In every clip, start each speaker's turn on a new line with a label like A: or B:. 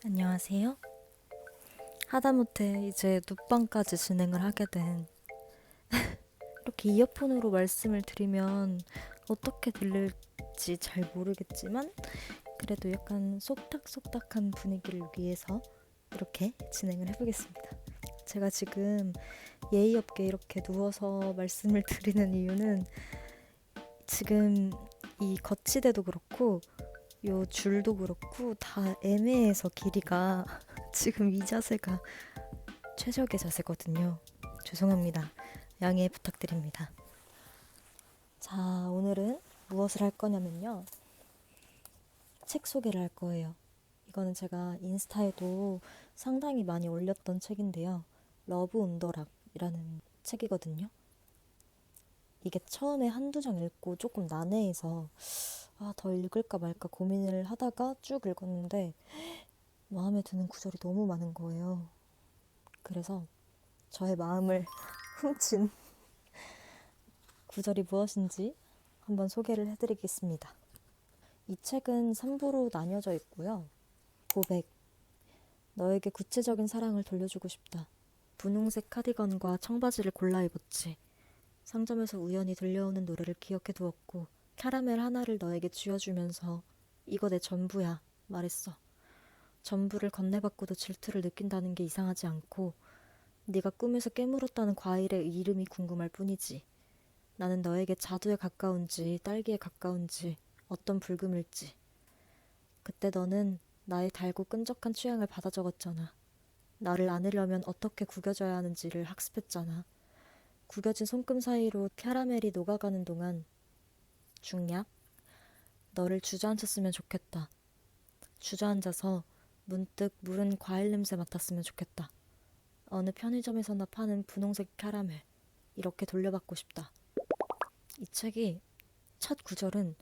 A: 안녕하세요. 하다못해 이제 눕방까지 진행을 하게 된 이렇게 이어폰으로 말씀을 드리면 어떻게 들릴지 잘 모르겠지만 그래도 약간 속닥속닥한 분위기를 위해서 이렇게 진행을 해보겠습니다. 제가 지금 예의 없게 이렇게 누워서 말씀을 드리는 이유는 지금 이 거치대도 그렇고 요 줄도 그렇고 다 애매해서 길이가 지금 이 자세가 최적의 자세거든요. 죄송합니다. 양해 부탁드립니다. 자, 오늘은 무엇을 할 거냐면요. 책 소개를 할 거예요. 이거는 제가 인스타에도 상당히 많이 올렸던 책인데요. 러브 온더락이라는 책이거든요. 이게 처음에 한두 장 읽고 조금 난해해서 더 읽을까 말까 고민을 하다가 쭉 읽었는데 마음에 드는 구절이 너무 많은 거예요. 그래서 저의 마음을 훔친 구절이 무엇인지 한번 소개를 해드리겠습니다. 이 책은 3부로 나뉘어져 있고요. 고백, 너에게 구체적인 사랑을 돌려주고 싶다. 분홍색 카디건과 청바지를 골라 입었지. 상점에서 우연히 들려오는 노래를 기억해 두었고 캐러멜 하나를 너에게 쥐어주면서 이거 내 전부야 말했어. 전부를 건네받고도 질투를 느낀다는 게 이상하지 않고 네가 꿈에서 깨물었다는 과일의 이름이 궁금할 뿐이지. 나는 너에게 자두에 가까운지 딸기에 가까운지 어떤 불금일지. 그때 너는 나의 달고 끈적한 취향을 받아 적었잖아. 나를 안으려면 어떻게 구겨져야 하는지를 학습했잖아. 구겨진 손금 사이로 캐러멜이 녹아가는 동안 중략, 너를 주저앉혔으면 좋겠다. 주저앉아서 문득 무른 과일 냄새 맡았으면 좋겠다. 어느 편의점에서나 파는 분홍색 캐러멜, 이렇게 돌려받고 싶다. 이 책이 첫 구절은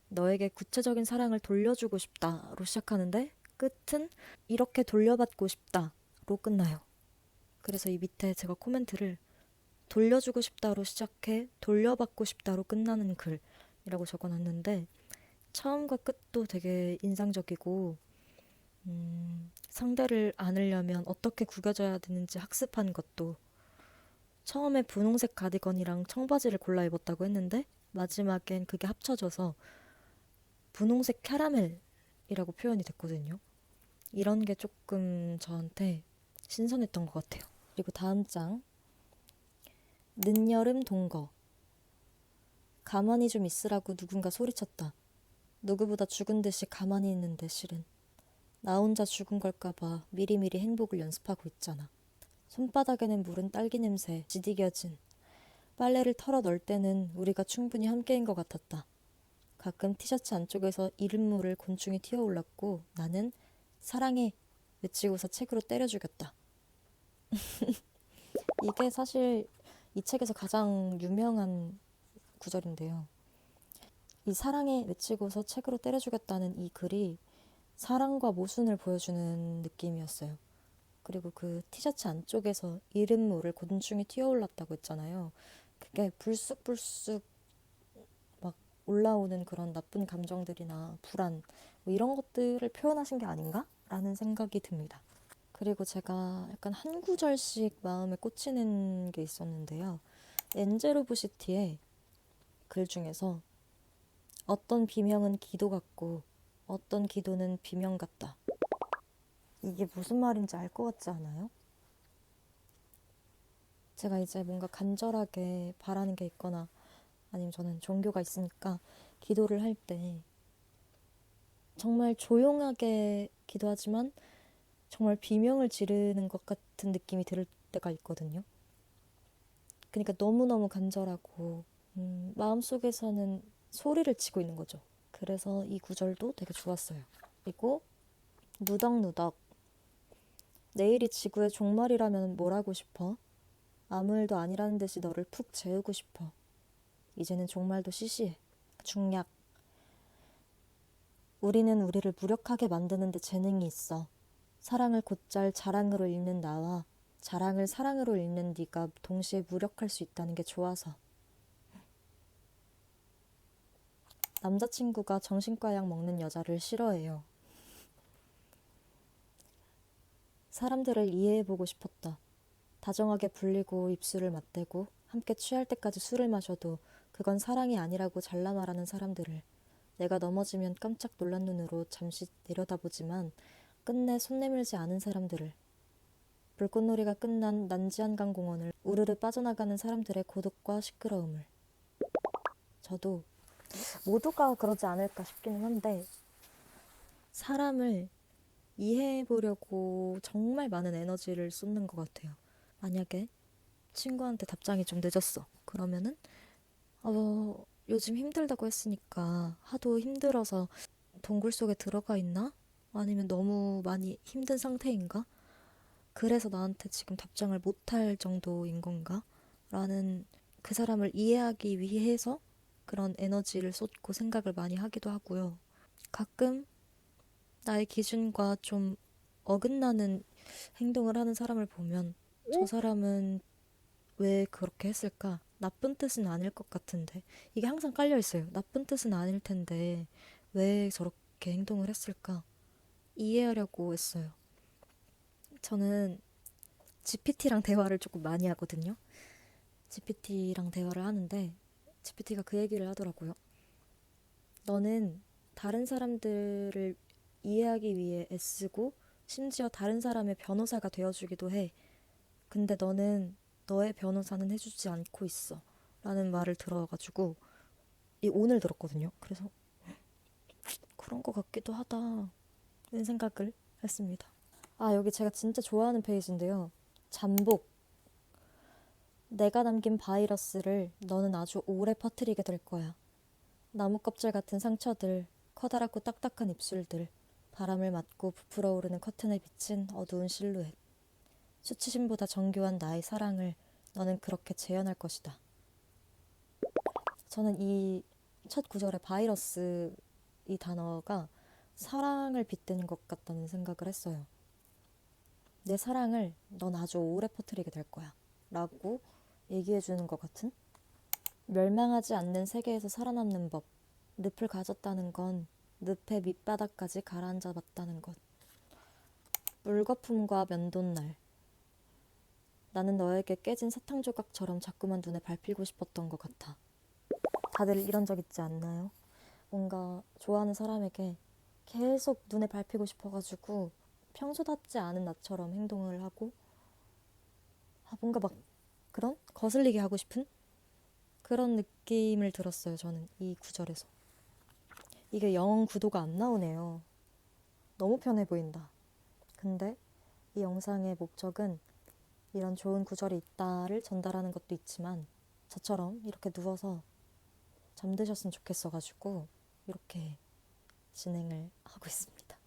A: 너에게 구체적인 사랑을 돌려주고 싶다로 시작하는데 끝은 이렇게 돌려받고 싶다로 끝나요. 그래서 이 밑에 제가 코멘트를 돌려주고 싶다로 시작해 돌려받고 싶다로 끝나는 글이라고 적어놨는데 처음과 끝도 되게 인상적이고 상대를 안으려면 어떻게 구겨져야 되는지 학습한 것도 처음에 분홍색 가디건이랑 청바지를 골라 입었다고 했는데 마지막엔 그게 합쳐져서 분홍색 캐러멜이라고 표현이 됐거든요. 이런 게 조금 저한테 신선했던 것 같아요. 그리고 다음 장 늦여름 동거. 가만히 좀 있으라고 누군가 소리쳤다. 누구보다 죽은 듯이 가만히 있는데 실은 나 혼자 죽은 걸까봐 미리미리 행복을 연습하고 있잖아. 손바닥에는 물은 딸기 냄새 지디겨진 빨래를 털어 넣을 때는 우리가 충분히 함께인 것 같았다. 가끔 티셔츠 안쪽에서 이른물을 곤충이 튀어올랐고 나는 사랑해 외치고서 책으로 때려 죽였다. 이게 사실 이 책에서 가장 유명한 구절인데요. 이 사랑해 외치고서 책으로 때려 죽였다는 이 글이 사랑과 모순을 보여주는 느낌이었어요. 그리고 그 티셔츠 안쪽에서 이른물을 곤충이 튀어올랐다고 했잖아요. 그게 불쑥불쑥 막 올라오는 그런 나쁜 감정들이나 불안 뭐 이런 것들을 표현하신 게 아닌가? 라는 생각이 듭니다. 그리고 제가 약간 한 구절씩 마음에 꽂히는 게 있었는데요. 엔젤 오브 시티의 글 중에서 어떤 비명은 기도 같고 어떤 기도는 비명 같다. 이게 무슨 말인지 알 것 같지 않아요? 제가 이제 뭔가 간절하게 바라는 게 있거나 아니면 저는 종교가 있으니까 기도를 할 때 정말 조용하게 기도하지만 정말 비명을 지르는 것 같은 느낌이 들 때가 있거든요. 그러니까 너무너무 간절하고 마음속에서는 소리를 치고 있는 거죠. 그래서 이 구절도 되게 좋았어요. 그리고 누덕누덕. 내일이 지구의 종말이라면 뭘 하고 싶어? 아무 일도 아니라는 듯이 너를 푹 재우고 싶어. 이제는 종말도 시시해. 중략. 우리는 우리를 무력하게 만드는 데 재능이 있어. 사랑을 곧잘 자랑으로 읽는 나와 자랑을 사랑으로 읽는 네가 동시에 무력할 수 있다는 게 좋아서. 남자친구가 정신과 약 먹는 여자를 싫어해요. 사람들을 이해해보고 싶었다. 다정하게 불리고 입술을 맞대고 함께 취할 때까지 술을 마셔도 그건 사랑이 아니라고 잘라 말하는 사람들을, 내가 넘어지면 깜짝 놀란 눈으로 잠시 내려다보지만 끝내 손 내밀지 않은 사람들을, 불꽃놀이가 끝난 난지한강공원을 우르르 빠져나가는 사람들의 고독과 시끄러움을. 저도 모두가 그러지 않을까 싶기는 한데, 사람을 이해해보려고 정말 많은 에너지를 쏟는 것 같아요. 만약에 친구한테 답장이 좀 늦었어. 그러면은 요즘 힘들다고 했으니까 하도 힘들어서 동굴 속에 들어가 있나? 아니면 너무 많이 힘든 상태인가? 그래서 나한테 지금 답장을 못할 정도인 건가? 라는, 그 사람을 이해하기 위해서 그런 에너지를 쏟고 생각을 많이 하기도 하고요. 가끔 나의 기준과 좀 어긋나는 행동을 하는 사람을 보면 저 사람은 왜 그렇게 했을까? 나쁜 뜻은 아닐 것 같은데. 이게 항상 깔려 있어요. 나쁜 뜻은 아닐 텐데 왜 저렇게 행동을 했을까? 이해하려고 했어요. 저는 GPT랑 대화를 조금 많이 하거든요. GPT랑 대화를 하는데 GPT가 그 얘기를 하더라고요. 너는 다른 사람들을 이해하기 위해 애쓰고 심지어 다른 사람의 변호사가 되어주기도 해. 근데 너는 너의 변호사는 해주지 않고 있어. 라는 말을 들어가지고 오늘 들었거든요. 그래서 그런 것 같기도 하다. 이런 생각을 했습니다. 아, 여기 제가 진짜 좋아하는 페이지인데요. 잠복. 내가 남긴 바이러스를 너는 아주 오래 퍼뜨리게 될 거야. 나무 껍질 같은 상처들, 커다랗고 딱딱한 입술들, 바람을 맞고 부풀어 오르는 커튼에 비친 어두운 실루엣. 수치심보다 정교한 나의 사랑을 너는 그렇게 재현할 것이다. 저는 이 첫 구절의 바이러스, 이 단어가 사랑을 빗대는 것 같다는 생각을 했어요. 내 사랑을 넌 아주 오래 퍼뜨리게 될 거야. 라고 얘기해주는 것 같은? 멸망하지 않는 세계에서 살아남는 법. 늪을 가졌다는 건 늪의 밑바닥까지 가라앉아 봤다는 것. 물거품과 면도날. 나는 너에게 깨진 사탕 조각처럼 자꾸만 눈에 밟히고 싶었던 것 같아. 다들 이런 적 있지 않나요? 뭔가 좋아하는 사람에게 계속 눈에 밟히고 싶어가지고 평소답지 않은 나처럼 행동을 하고, 뭔가 막 그런 거슬리게 하고 싶은 그런 느낌을 들었어요. 저는 이 구절에서. 이게 영 구도가 안 나오네요. 너무 편해 보인다. 근데 이 영상의 목적은 이런 좋은 구절이 있다를 전달하는 것도 있지만 저처럼 이렇게 누워서 잠드셨으면 좋겠어가지고 이렇게 진행을 하고 있습니다.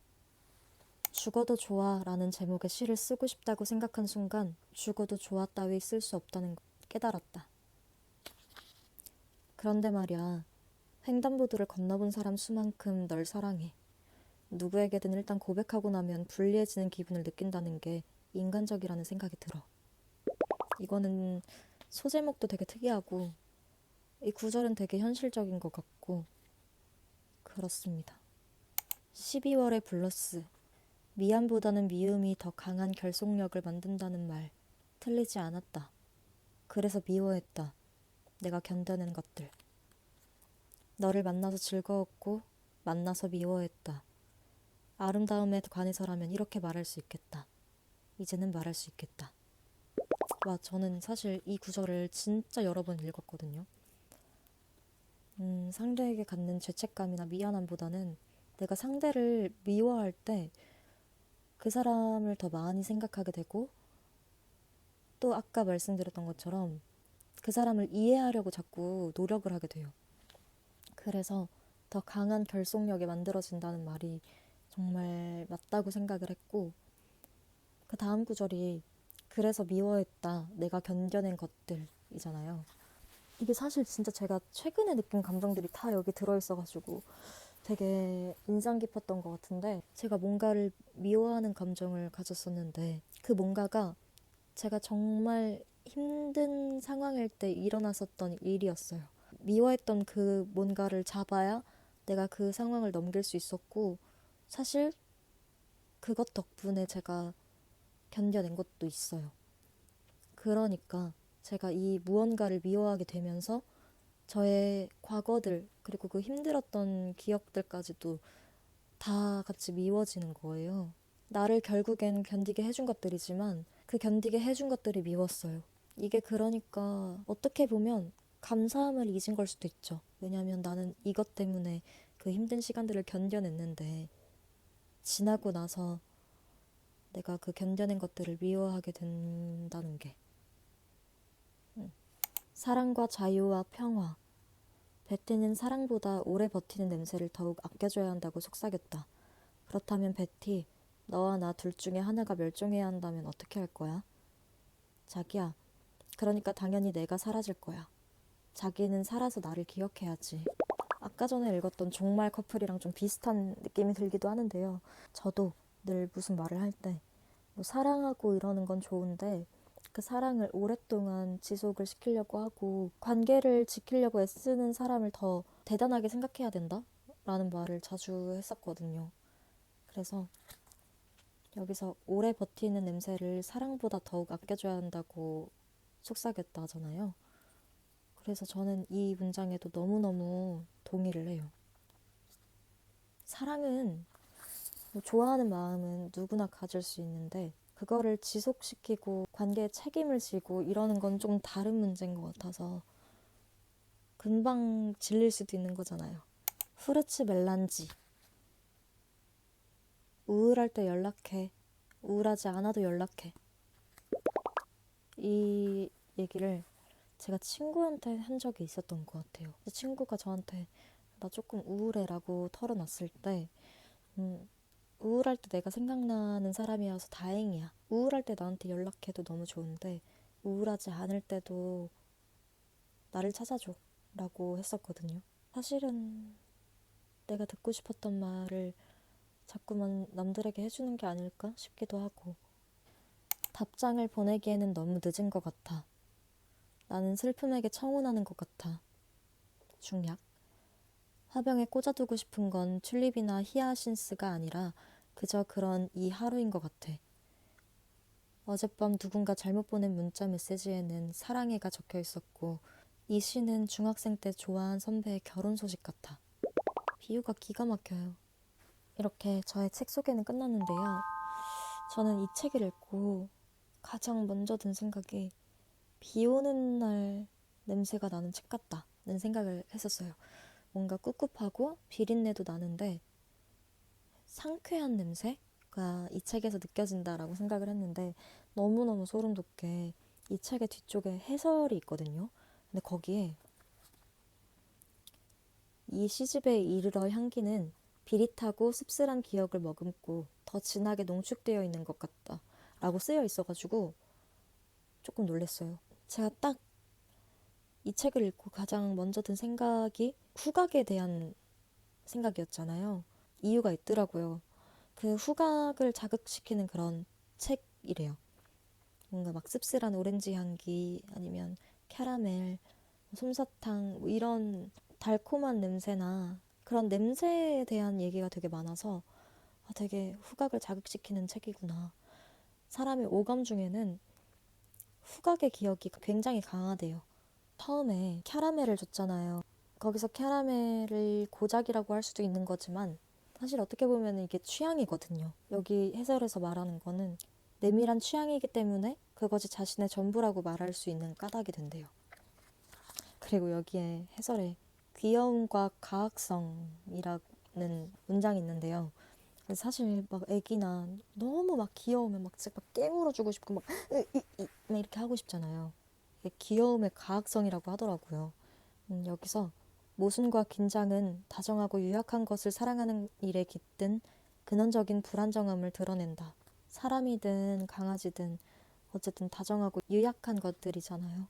A: 죽어도 좋아 라는 제목의 시를 쓰고 싶다고 생각한 순간 죽어도 좋아 따위 쓸 수 없다는 걸 깨달았다. 그런데 말야, 횡단보도를 건너본 사람 수만큼 널 사랑해. 누구에게든 일단 고백하고 나면 불리해지는 기분을 느낀다는 게 인간적이라는 생각이 들어. 이거는 소제목도 되게 특이하고 이 구절은 되게 현실적인 것 같고 그렇습니다. 12월의 블러스. 미안보다는 미움이 더 강한 결속력을 만든다는 말 틀리지 않았다. 그래서 미워했다. 내가 견뎌낸 것들. 너를 만나서 즐거웠고 만나서 미워했다. 아름다움에 관해서라면 이렇게 말할 수 있겠다. 이제는 말할 수 있겠다. 와, 저는 사실 이 구절을 진짜 여러 번 읽었거든요. 상대에게 갖는 죄책감이나 미안함보다는 내가 상대를 미워할 때 그 사람을 더 많이 생각하게 되고, 또 아까 말씀드렸던 것처럼 그 사람을 이해하려고 자꾸 노력을 하게 돼요. 그래서 더 강한 결속력이 만들어진다는 말이 정말 맞다고 생각을 했고, 그 다음 구절이 그래서 미워했다. 내가 견뎌낸 것들이잖아요. 이게 사실 진짜 제가 최근에 느낀 감정들이 다 여기 들어있어가지고 되게 인상 깊었던 것 같은데, 제가 뭔가를 미워하는 감정을 가졌었는데 그 뭔가가 제가 정말 힘든 상황일 때 일어났었던 일이었어요. 미워했던 그 뭔가를 잡아야 내가 그 상황을 넘길 수 있었고, 사실 그것 덕분에 제가 견뎌낸 것도 있어요. 그러니까 제가 이 무언가를 미워하게 되면서 저의 과거들, 그리고 그 힘들었던 기억들까지도 다 같이 미워지는 거예요. 나를 결국엔 견디게 해준 것들이지만 그 견디게 해준 것들이 미웠어요. 이게 그러니까 어떻게 보면 감사함을 잊은 걸 수도 있죠. 왜냐하면 나는 이것 때문에 그 힘든 시간들을 견뎌냈는데 지나고 나서 내가 그 견뎌낸 것들을 미워하게 된다는 게. 사랑과 자유와 평화. 베티는 사랑보다 오래 버티는 냄새를 더욱 아껴줘야 한다고 속삭였다. 그렇다면 베티, 너와 나 둘 중에 하나가 멸종해야 한다면 어떻게 할 거야? 자기야, 그러니까 당연히 내가 사라질 거야. 자기는 살아서 나를 기억해야지. 아까 전에 읽었던 종말 커플이랑 좀 비슷한 느낌이 들기도 하는데요. 저도 늘 무슨 말을 할 때 뭐 사랑하고 이러는 건 좋은데 그 사랑을 오랫동안 지속을 시키려고 하고 관계를 지키려고 애쓰는 사람을 더 대단하게 생각해야 된다? 라는 말을 자주 했었거든요. 그래서 여기서 오래 버티는 냄새를 사랑보다 더욱 아껴줘야 한다고 속삭였다 하잖아요. 그래서 저는 이 문장에도 너무너무 동의를 해요. 사랑은 뭐 좋아하는 마음은 누구나 가질 수 있는데 그거를 지속시키고 관계에 책임을 지고 이러는 건 좀 다른 문제인 것 같아서 금방 질릴 수도 있는 거잖아요. 후르츠 멜란지. 우울할 때 연락해. 우울하지 않아도 연락해. 이 얘기를 제가 친구한테 한 적이 있었던 것 같아요. 친구가 저한테 나 조금 우울해라고 털어놨을 때 우울할 때 내가 생각나는 사람이어서 다행이야. 우울할 때 나한테 연락해도 너무 좋은데 우울하지 않을 때도 나를 찾아줘 라고 했었거든요. 사실은 내가 듣고 싶었던 말을 자꾸만 남들에게 해주는 게 아닐까 싶기도 하고. 답장을 보내기에는 너무 늦은 것 같아. 나는 슬픔에게 청혼하는 것 같아. 중약. 화병에 꽂아두고 싶은 건 튤립이나 히아신스가 아니라 그저 그런 이 하루인 것 같아. 어젯밤 누군가 잘못 보낸 문자 메시지에는 사랑해가 적혀 있었고 이 시는 중학생 때 좋아한 선배의 결혼 소식 같아. 비유가 기가 막혀요. 이렇게 저의 책 소개는 끝났는데요. 저는 이 책을 읽고 가장 먼저 든 생각이 비 오는 날 냄새가 나는 책 같다는 생각을 했었어요. 뭔가 꿉꿉하고 비린내도 나는데 상쾌한 냄새가 이 책에서 느껴진다라고 생각을 했는데 너무너무 소름 돋게 이 책의 뒤쪽에 해설이 있거든요. 근데 거기에 이 시집에 이르러 향기는 비릿하고 씁쓸한 기억을 머금고 더 진하게 농축되어 있는 것 같다 라고 쓰여 있어가지고 조금 놀랐어요. 제가 딱 이 책을 읽고 가장 먼저 든 생각이 후각에 대한 생각이었잖아요. 이유가 있더라고요. 그 후각을 자극시키는 그런 책이래요. 뭔가 막 씁쓸한 오렌지 향기 아니면 캐러멜, 솜사탕 뭐 이런 달콤한 냄새나 그런 냄새에 대한 얘기가 되게 많아서 되게 후각을 자극시키는 책이구나. 사람의 오감 중에는 후각의 기억이 굉장히 강하대요. 처음에 캐러멜을 줬잖아요. 거기서 캐러멜을 고작이라고 할 수도 있는 거지만 사실 어떻게 보면 이게 취향이거든요. 여기 해설에서 말하는 거는 내밀한 취향이기 때문에 그것이 자신의 전부라고 말할 수 있는 까닭이 된대요. 그리고 여기에 해설에 귀여움과 가학성이라는 문장이 있는데요. 사실 막 애기나 너무 막 귀여우면 막 진짜 막 깨물어주고 싶고 막 이렇게 하고 싶잖아요. 이게 귀여움의 가학성이라고 하더라고요. 여기서 모순과 긴장은 다정하고 유약한 것을 사랑하는 일에 깃든 근원적인 불안정함을 드러낸다. 사람이든 강아지든 어쨌든 다정하고 유약한 것들이잖아요.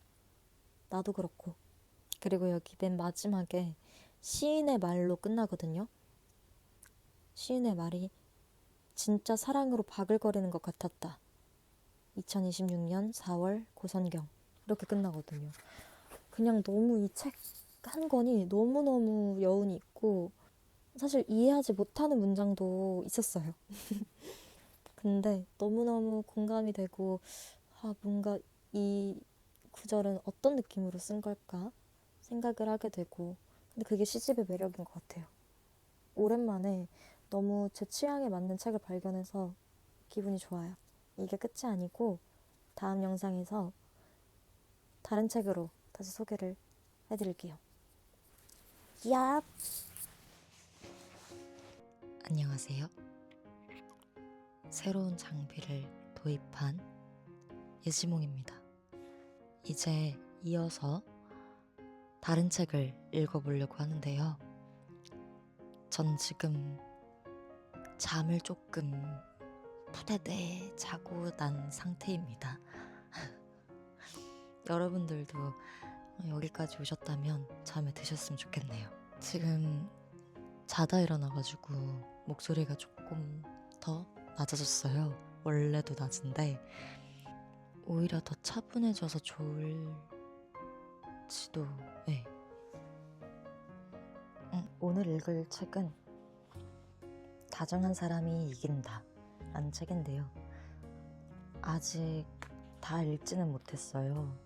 A: 나도 그렇고. 그리고 여기 맨 마지막에 시인의 말로 끝나거든요. 시인의 말이 진짜 사랑으로 바글거리는 것 같았다. 2026년 4월 고선경. 이렇게 끝나거든요. 그냥 너무 이 책 한 권이 너무너무 여운이 있고 사실 이해하지 못하는 문장도 있었어요. 근데 너무너무 공감이 되고, 뭔가 이 구절은 어떤 느낌으로 쓴 걸까 생각을 하게 되고, 근데 그게 시집의 매력인 것 같아요. 오랜만에 너무 제 취향에 맞는 책을 발견해서 기분이 좋아요. 이게 끝이 아니고 다음 영상에서 다른 책으로 다시 소개를 해드릴게요. 야! 안녕하세요. 새로운 장비를 도입한 예지몽입니다. 이제 이어서 다른 책을 읽어보려고 하는데요. 전 지금 잠을 조금 푸대대 자고 난 상태입니다. 여러분들도 여기까지 오셨다면 잠에 드셨으면 좋겠네요. 지금 자다 일어나가지고 목소리가 조금 더 낮아졌어요. 원래도 낮은데 오히려 더 차분해져서 좋을지도. 네. 오늘 읽을 책은 다정한 사람이 이긴다 라는 책인데요. 아직 다 읽지는 못했어요.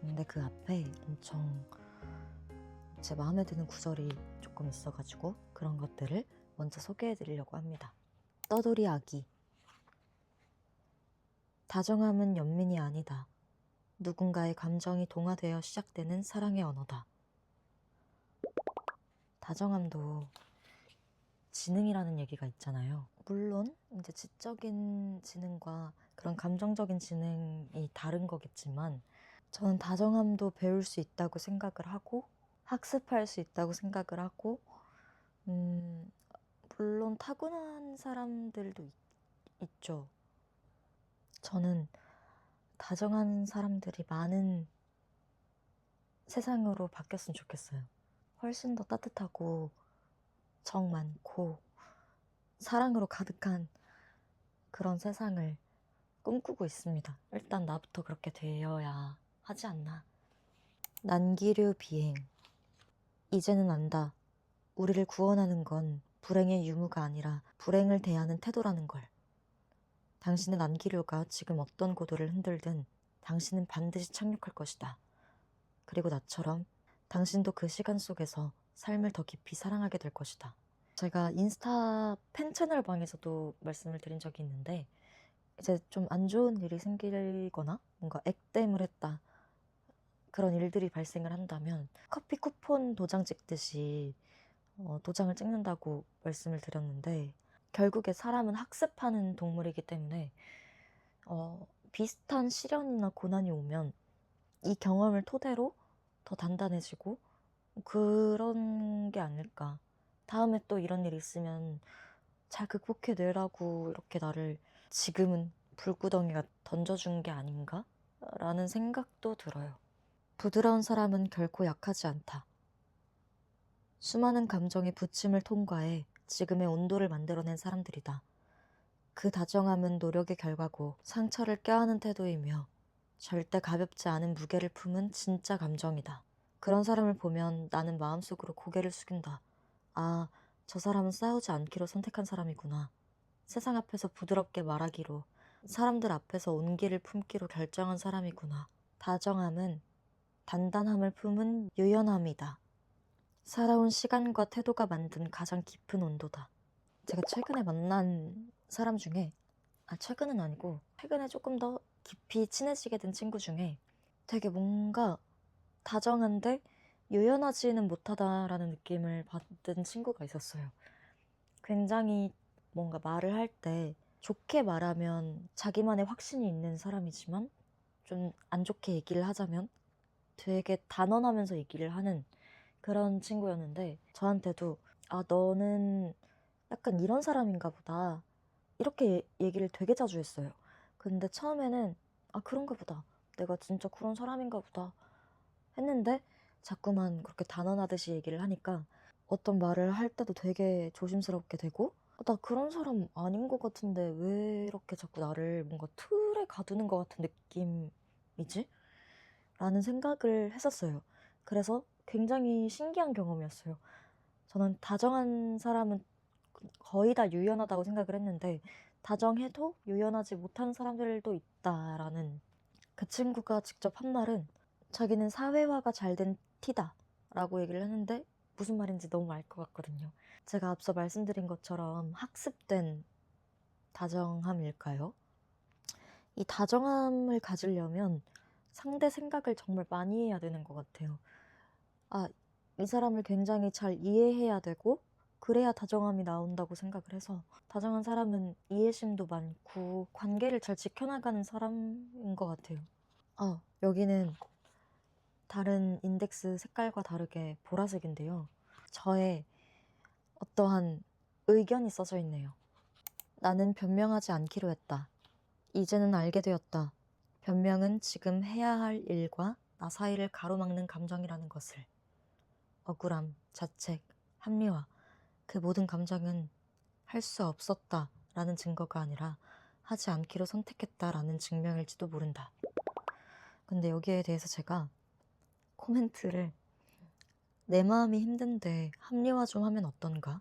A: 근데 그 앞에 엄청 제 마음에 드는 구절이 조금 있어가지고 그런 것들을 먼저 소개해드리려고 합니다. 떠돌이 아기. 다정함은 연민이 아니다. 누군가의 감정이 동화되어 시작되는 사랑의 언어다. 다정함도 지능이라는 얘기가 있잖아요. 물론 이제 지적인 지능과 그런 감정적인 지능이 다른 거겠지만 저는 다정함도 배울 수 있다고 생각을 하고 학습할 수 있다고 생각을 하고 물론 타고난 사람들도 있죠. 저는 다정한 사람들이 많은 세상으로 바뀌었으면 좋겠어요. 훨씬 더 따뜻하고 정 많고 사랑으로 가득한 그런 세상을 꿈꾸고 있습니다. 일단 나부터 그렇게 되어야 하지 않나. 난기류 비행. 이제는 안다. 우리를 구원하는 건 불행의 유무가 아니라 불행을 대하는 태도라는 걸. 당신의 난기류가 지금 어떤 고도를 흔들든 당신은 반드시 착륙할 것이다. 그리고 나처럼 당신도 그 시간 속에서 삶을 더 깊이 사랑하게 될 것이다. 제가 인스타 팬 채널 방에서도 말씀을 드린 적이 있는데 이제 좀 안 좋은 일이 생기거나 뭔가 액땜을 했다. 그런 일들이 발생을 한다면 커피 쿠폰 도장 찍듯이 도장을 찍는다고 말씀을 드렸는데 결국에 사람은 학습하는 동물이기 때문에 비슷한 시련이나 고난이 오면 이 경험을 토대로 더 단단해지고 그런 게 아닐까. 다음에 또 이런 일 있으면 잘 극복해내라고 이렇게 나를 지금은 불구덩이가 던져준 게 아닌가? 라는 생각도 들어요. 부드러운 사람은 결코 약하지 않다. 수많은 감정의 부침을 통과해 지금의 온도를 만들어낸 사람들이다. 그 다정함은 노력의 결과고 상처를 껴안은 태도이며 절대 가볍지 않은 무게를 품은 진짜 감정이다. 그런 사람을 보면 나는 마음속으로 고개를 숙인다. 아, 저 사람은 싸우지 않기로 선택한 사람이구나. 세상 앞에서 부드럽게 말하기로, 사람들 앞에서 온기를 품기로 결정한 사람이구나. 다정함은 단단함을 품은 유연함이다. 살아온 시간과 태도가 만든 가장 깊은 온도다. 제가 최근에 만난 사람 중에, 최근은 아니고 최근에 조금 더 깊이 친해지게 된 친구 중에 되게 뭔가 다정한데 유연하지는 못하다라는 느낌을 받은 친구가 있었어요. 굉장히 뭔가 말을 할 때 좋게 말하면 자기만의 확신이 있는 사람이지만 좀 안 좋게 얘기를 하자면 되게 단언하면서 얘기를 하는 그런 친구였는데 저한테도 너는 약간 이런 사람인가 보다 이렇게 얘기를 되게 자주 했어요. 근데 처음에는 그런가 보다. 내가 진짜 그런 사람인가 보다 했는데 자꾸만 그렇게 단언하듯이 얘기를 하니까 어떤 말을 할 때도 되게 조심스럽게 되고 나 그런 사람 아닌 것 같은데 왜 이렇게 자꾸 나를 뭔가 틀에 가두는 것 같은 느낌이지? 라는 생각을 했었어요. 그래서 굉장히 신기한 경험이었어요. 저는 다정한 사람은 거의 다 유연하다고 생각을 했는데 다정해도 유연하지 못한 사람들도 있다라는, 그 친구가 직접 한 말은 자기는 사회화가 잘 된 티다 라고 얘기를 했는데 무슨 말인지 너무 알 것 같거든요. 제가 앞서 말씀드린 것처럼 학습된 다정함일까요? 이 다정함을 가지려면 상대 생각을 정말 많이 해야 되는 것 같아요. 아, 이 사람을 굉장히 잘 이해해야 되고 그래야 다정함이 나온다고 생각을 해서, 다정한 사람은 이해심도 많고 관계를 잘 지켜나가는 사람인 것 같아요. 여기는 다른 인덱스 색깔과 다르게 보라색인데요. 저의 어떠한 의견이 써져 있네요. 나는 변명하지 않기로 했다. 이제는 알게 되었다. 변명은 지금 해야 할 일과 나 사이를 가로막는 감정이라는 것을. 억울함, 자책, 합리화, 그 모든 감정은 할 수 없었다라는 증거가 아니라 하지 않기로 선택했다라는 증명일지도 모른다. 근데 여기에 대해서 제가 코멘트를, 내 마음이 힘든데 합리화 좀 하면 어떤가?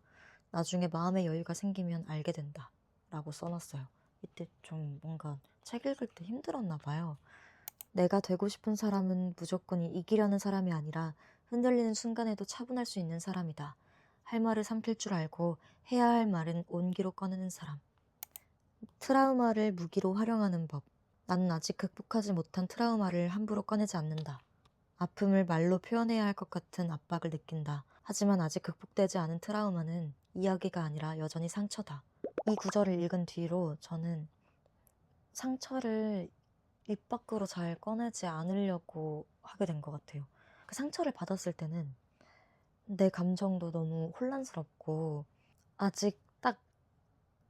A: 나중에 마음의 여유가 생기면 알게 된다 라고 써놨어요. 이때 좀 뭔가 책 읽을 때 힘들었나 봐요. 내가 되고 싶은 사람은 무조건 이기려는 사람이 아니라 흔들리는 순간에도 차분할 수 있는 사람이다. 할 말을 삼킬 줄 알고 해야 할 말은 온기로 꺼내는 사람. 트라우마를 무기로 활용하는 법. 나는 아직 극복하지 못한 트라우마를 함부로 꺼내지 않는다. 아픔을 말로 표현해야 할 것 같은 압박을 느낀다. 하지만 아직 극복되지 않은 트라우마는 이야기가 아니라 여전히 상처다. 이 구절을 읽은 뒤로 저는 상처를 입 밖으로 잘 꺼내지 않으려고 하게 된 것 같아요. 그 상처를 받았을 때는 내 감정도 너무 혼란스럽고 아직 딱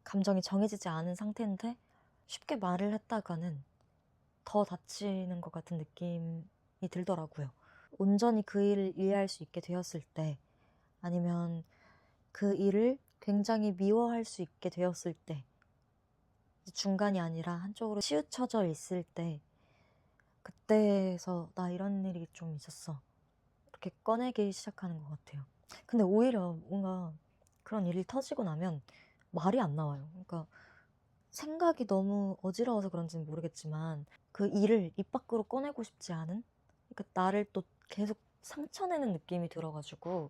A: 감정이 정해지지 않은 상태인데 쉽게 말을 했다가는 더 다치는 것 같은 느낌이 들더라고요. 온전히 그 일을 이해할 수 있게 되었을 때, 아니면 그 일을 굉장히 미워할 수 있게 되었을 때, 중간이 아니라 한쪽으로 치우쳐져 있을 때, 그때에서 나 이런 일이 좀 있었어 이렇게 꺼내기 시작하는 것 같아요. 근데 오히려 뭔가 그런 일이 터지고 나면 말이 안 나와요. 그러니까 생각이 너무 어지러워서 그런지는 모르겠지만 그 일을 입 밖으로 꺼내고 싶지 않은, 그러니까 나를 또 계속 상처내는 느낌이 들어가지고,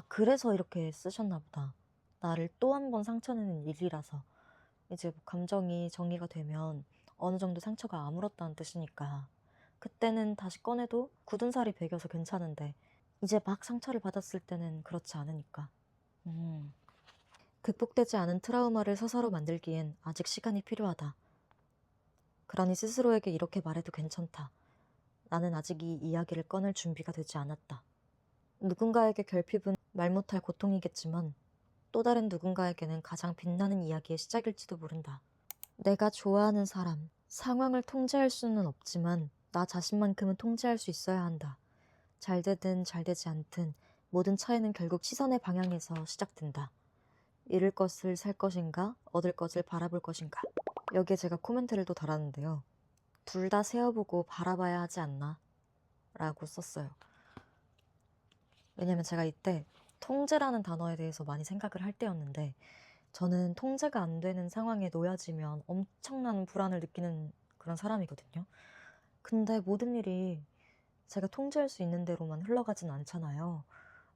A: 그래서 이렇게 쓰셨나 보다. 나를 또 한 번 상처내는 일이라서. 이제 뭐 감정이 정리가 되면 어느 정도 상처가 아물었다는 뜻이니까 그때는 다시 꺼내도 굳은 살이 배겨서 괜찮은데 이제 막 상처를 받았을 때는 그렇지 않으니까. 극복되지 않은 트라우마를 서사로 만들기엔 아직 시간이 필요하다. 그러니 스스로에게 이렇게 말해도 괜찮다. 나는 아직 이 이야기를 꺼낼 준비가 되지 않았다. 누군가에게 결핍은 말 못할 고통이겠지만 또 다른 누군가에게는 가장 빛나는 이야기의 시작일지도 모른다. 내가 좋아하는 사람, 상황을 통제할 수는 없지만 나 자신만큼은 통제할 수 있어야 한다. 잘 되든 잘 되지 않든 모든 차이는 결국 시선의 방향에서 시작된다. 잃을 것을 살 것인가, 얻을 것을 바라볼 것인가. 여기에 제가 코멘트를 또 달았는데요. 둘 다 세어보고 바라봐야 하지 않나? 라고 썼어요. 왜냐면 제가 이때 통제라는 단어에 대해서 많이 생각을 할 때였는데, 저는 통제가 안 되는 상황에 놓여지면 엄청난 불안을 느끼는 그런 사람이거든요. 근데 모든 일이 제가 통제할 수 있는 대로만 흘러가진 않잖아요.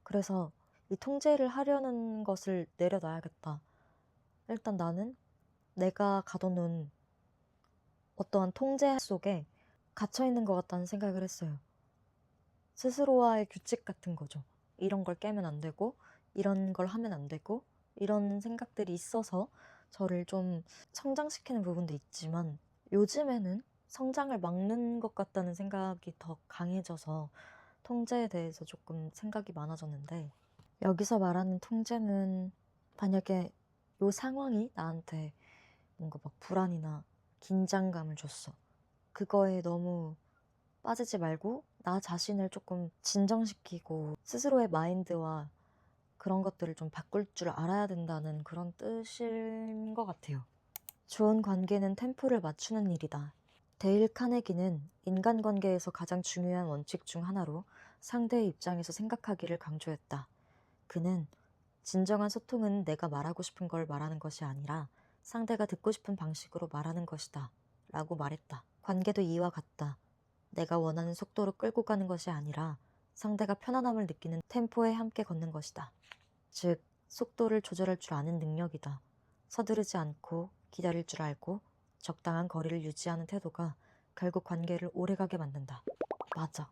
A: 그래서 이 통제를 하려는 것을 내려놔야겠다. 일단 나는 내가 가둬놓은 어떠한 통제 속에 갇혀있는 것 같다는 생각을 했어요. 스스로와의 규칙 같은 거죠. 이런 걸 깨면 안 되고, 이런 걸 하면 안 되고, 이런 생각들이 있어서 저를 좀 성장시키는 부분도 있지만, 요즘에는 성장을 막는 것 같다는 생각이 더 강해져서 통제에 대해서 조금 생각이 많아졌는데, 여기서 말하는 통제는 만약에 이 상황이 나한테 뭔가 막 불안이나 긴장감을 줬어. 그거에 너무 빠지지 말고 나 자신을 조금 진정시키고 스스로의 마인드와 그런 것들을 좀 바꿀 줄 알아야 된다는 그런 뜻인 것 같아요. 좋은 관계는 템포를 맞추는 일이다. 데일 카네기는 인간관계에서 가장 중요한 원칙 중 하나로 상대의 입장에서 생각하기를 강조했다. 그는 진정한 소통은 내가 말하고 싶은 걸 말하는 것이 아니라 상대가 듣고 싶은 방식으로 말하는 것이다 라고 말했다. 관계도 이와 같다. 내가 원하는 속도로 끌고 가는 것이 아니라 상대가 편안함을 느끼는 템포에 함께 걷는 것이다. 즉, 속도를 조절할 줄 아는 능력이다. 서두르지 않고 기다릴 줄 알고 적당한 거리를 유지하는 태도가 결국 관계를 오래가게 만든다. 맞아.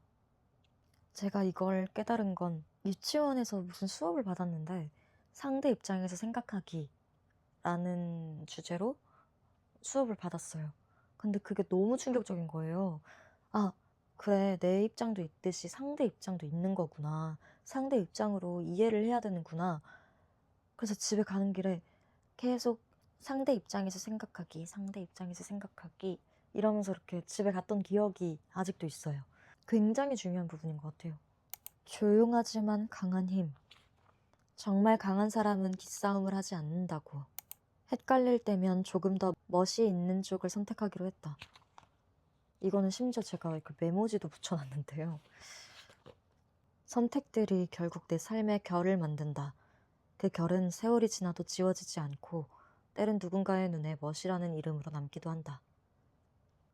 A: 제가 이걸 깨달은 건 유치원에서 무슨 수업을 받았는데 상대 입장에서 생각하기 라는 주제로 수업을 받았어요. 근데 그게 너무 충격적인 거예요. 아, 그래, 내 입장도 있듯이 상대 입장도 있는 거구나. 상대 입장으로 이해를 해야 되는구나. 그래서 집에 가는 길에 계속 상대 입장에서 생각하기, 상대 입장에서 생각하기 이러면서 이렇게 집에 갔던 기억이 아직도 있어요. 굉장히 중요한 부분인 것 같아요. 조용하지만 강한 힘. 정말 강한 사람은 기싸움을 하지 않는다고. 헷갈릴 때면 조금 더 멋이 있는 쪽을 선택하기로 했다. 이거는 심지어 제가 이렇게 메모지도 붙여놨는데요. 선택들이 결국 내 삶의 결을 만든다. 그 결은 세월이 지나도 지워지지 않고 때론 누군가의 눈에 멋이라는 이름으로 남기도 한다.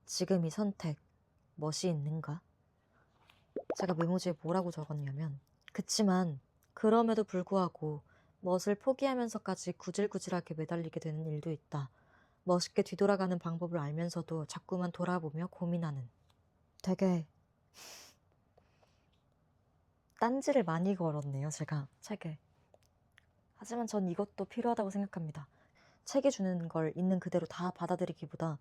A: 지금 이 선택, 멋이 있는가? 제가 메모지에 뭐라고 적었냐면, 그치만 그럼에도 불구하고 멋을 포기하면서까지 구질구질하게 매달리게 되는 일도 있다. 멋있게 뒤돌아가는 방법을 알면서도 자꾸만 돌아보며 고민하는. 되게 딴지를 많이 걸었네요, 제가 책에. 하지만 전 이것도 필요하다고 생각합니다. 책에 주는 걸 있는 그대로 다 받아들이기보다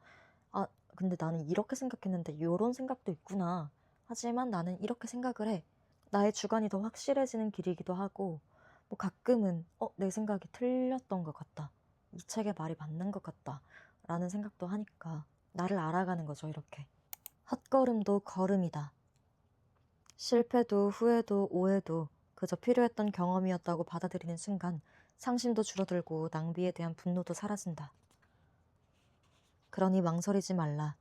A: 아, 근데 나는 이렇게 생각했는데 이런 생각도 있구나. 하지만 나는 이렇게 생각을 해. 나의 주관이 더 확실해지는 길이기도 하고 뭐 가끔은 내 생각이 틀렸던 것 같다. 이 책의 말이 맞는 것 같다. 라는 생각도 하니까 나를 알아가는 거죠, 이렇게. 헛걸음도 걸음이다. 실패도 후회도 오해도 그저 필요했던 경험이었다고 받아들이는 순간 상심도 줄어들고 낭비에 대한 분노도 사라진다. 그러니 망설이지 말라.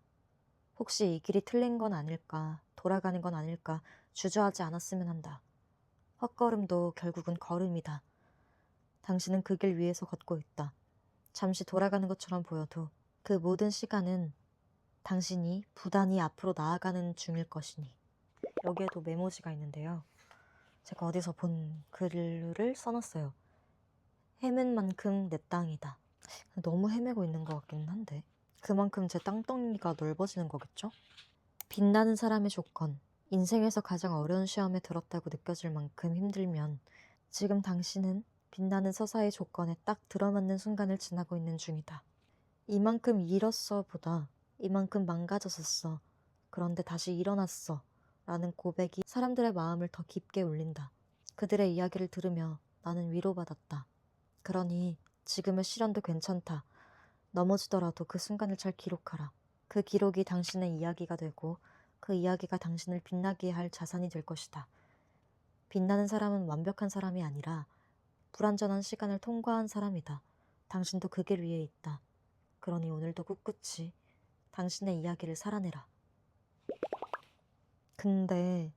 A: 혹시 이 길이 틀린 건 아닐까, 돌아가는 건 아닐까 주저하지 않았으면 한다. 헛걸음도 결국은 걸음이다. 당신은 그 길 위에서 걷고 있다. 잠시 돌아가는 것처럼 보여도 그 모든 시간은 당신이 부단히 앞으로 나아가는 중일 것이니. 여기에도 메모지가 있는데요. 제가 어디서 본 글을 써놨어요. 헤맨 만큼 내 땅이다. 너무 헤매고 있는 것 같기는 한데 그만큼 제 땅덩이가 넓어지는 거겠죠? 빛나는 사람의 조건, 인생에서 가장 어려운 시험에 들었다고 느껴질 만큼 힘들면 지금 당신은 빛나는 서사의 조건에 딱 들어맞는 순간을 지나고 있는 중이다. 이만큼 잃었어 보다 이만큼 망가졌었어. 그런데 다시 일어났어. 라는 고백이 사람들의 마음을 더 깊게 울린다. 그들의 이야기를 들으며 나는 위로받았다. 그러니 지금의 시련도 괜찮다. 넘어지더라도 그 순간을 잘 기록하라. 그 기록이 당신의 이야기가 되고 그 이야기가 당신을 빛나게 할 자산이 될 것이다. 빛나는 사람은 완벽한 사람이 아니라 불완전한 시간을 통과한 사람이다. 당신도 그 길 위에 있다. 그러니 오늘도 꿋꿋이 당신의 이야기를 살아내라. 근데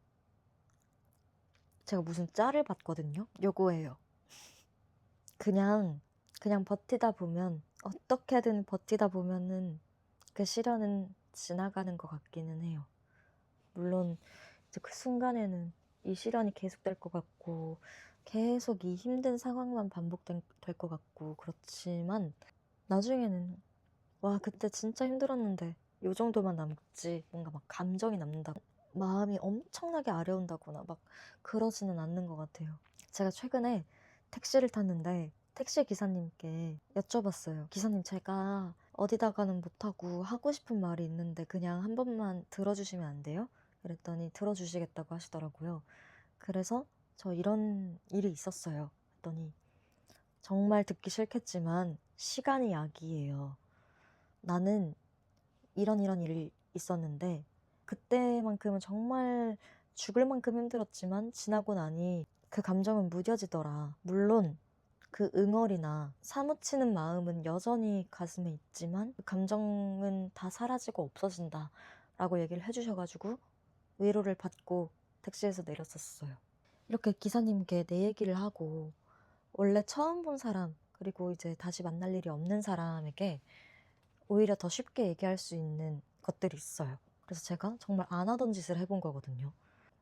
A: 제가 무슨 짤을 봤거든요. 요거예요. 그냥 버티다 보면 어떻게든 버티다 보면은 그 시련은 지나가는 것 같기는 해요. 물론 이제 그 순간에는 이 시련이 계속될 것 같고 계속 이 힘든 상황만 반복될 것 같고 그렇지만 나중에는 와 그때 진짜 힘들었는데 요 정도만 남지 뭔가 막 감정이 남는다 마음이 엄청나게 아려온다거나 막 그러지는 않는 것 같아요. 제가 최근에 택시를 탔는데 택시 기사님께 여쭤봤어요. 기사님 제가 어디다가는 못하고 하고 싶은 말이 있는데 그냥 한 번만 들어주시면 안 돼요? 그랬더니 들어주시겠다고 하시더라고요. 그래서 저 이런 일이 있었어요. 했더니 정말 듣기 싫겠지만 시간이 약이에요. 나는 이런 일이 있었는데 그때만큼은 정말 죽을 만큼 힘들었지만 지나고 나니 그 감정은 무뎌지더라. 물론 그 응어리나 사무치는 마음은 여전히 가슴에 있지만 그 감정은 다 사라지고 없어진다 라고 얘기를 해주셔가지고 위로를 받고 택시에서 내렸었어요. 이렇게 기사님께 내 얘기를 하고 원래 처음 본 사람 그리고 이제 다시 만날 일이 없는 사람에게 오히려 더 쉽게 얘기할 수 있는 것들이 있어요. 그래서 제가 정말 안 하던 짓을 해본 거거든요.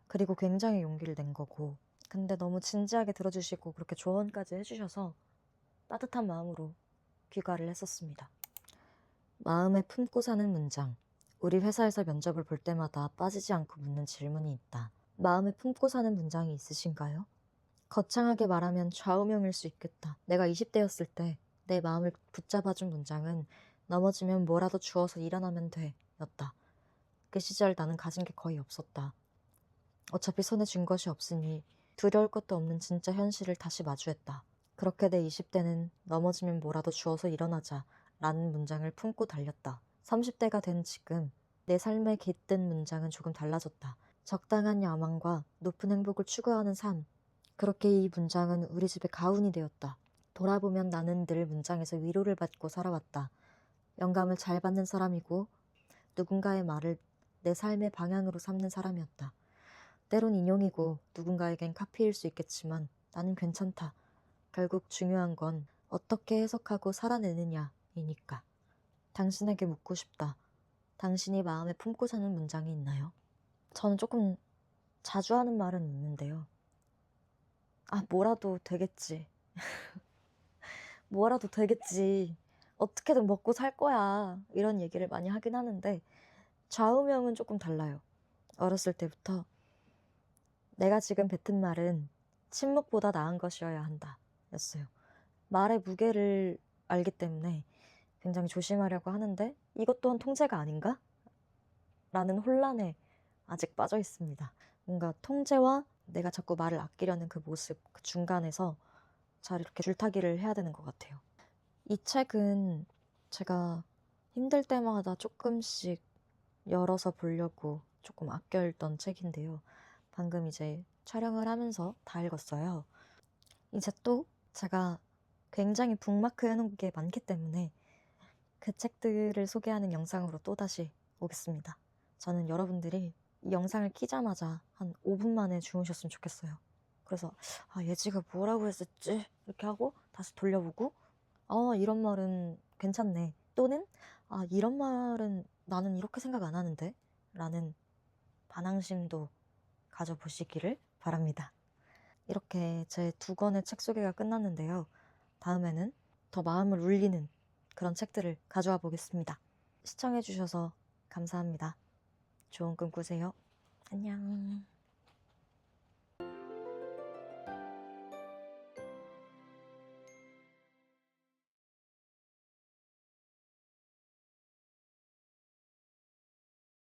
A: 그리고 굉장히 용기를 낸 거고 근데 너무 진지하게 들어주시고 그렇게 조언까지 해주셔서 따뜻한 마음으로 귀가를 했었습니다. 마음에 품고 사는 문장. 우리 회사에서 면접을 볼 때마다 빠지지 않고 묻는 질문이 있다. 마음에 품고 사는 문장이 있으신가요? 거창하게 말하면 좌우명일 수 있겠다. 내가 20대였을 때 내 마음을 붙잡아준 문장은 넘어지면 뭐라도 주워서 일어나면 돼 였다. 그 시절 나는 가진 게 거의 없었다. 어차피 손에 쥔 것이 없으니 두려울 것도 없는 진짜 현실을 다시 마주했다. 그렇게 내 20대는 넘어지면 뭐라도 주워서 일어나자 라는 문장을 품고 달렸다. 30대가 된 지금 내 삶에 깃든 문장은 조금 달라졌다. 적당한 야망과 높은 행복을 추구하는 삶. 그렇게 이 문장은 우리 집의 가훈이 되었다. 돌아보면 나는 늘 문장에서 위로를 받고 살아왔다. 영감을 잘 받는 사람이고 누군가의 말을 내 삶의 방향으로 삼는 사람이었다. 때론 인용이고 누군가에겐 카피일 수 있겠지만 나는 괜찮다. 결국 중요한 건 어떻게 해석하고 살아내느냐이니까. 당신에게 묻고 싶다. 당신이 마음에 품고 사는 문장이 있나요? 저는 조금 자주 하는 말은 있는데요. 뭐라도 되겠지. 뭐라도 되겠지. 어떻게든 먹고 살 거야. 이런 얘기를 많이 하긴 하는데 좌우명은 조금 달라요. 어렸을 때부터 내가 지금 뱉은 말은 침묵보다 나은 것이어야 한다 였어요. 말의 무게를 알기 때문에 굉장히 조심하려고 하는데 이것 또한 통제가 아닌가? 라는 혼란에 아직 빠져 있습니다. 뭔가 통제와 내가 자꾸 말을 아끼려는 그 모습, 그 중간에서 잘 이렇게 줄타기를 해야 되는 것 같아요. 이 책은 제가 힘들 때마다 조금씩 열어서 보려고 조금 아껴 읽던 책인데요. 방금 이제 촬영을 하면서 다 읽었어요. 이제 또 제가 굉장히 북마크 해놓은 게 많기 때문에 그 책들을 소개하는 영상으로 또다시 오겠습니다. 저는 여러분들이 이 영상을 키자마자 한 5분 만에 주무셨으면 좋겠어요. 그래서 예지가 뭐라고 했었지? 이렇게 하고 다시 돌려보고 이런 말은 괜찮네. 또는 이런 말은 나는 이렇게 생각 안 하는데? 라는 반항심도 가져보시기를 바랍니다. 이렇게 제 2권의 책 소개가 끝났는데요. 다음에는 더 마음을 울리는 그런 책들을 가져와 보겠습니다. 시청해주셔서 감사합니다. 좋은 꿈 꾸세요. 안녕.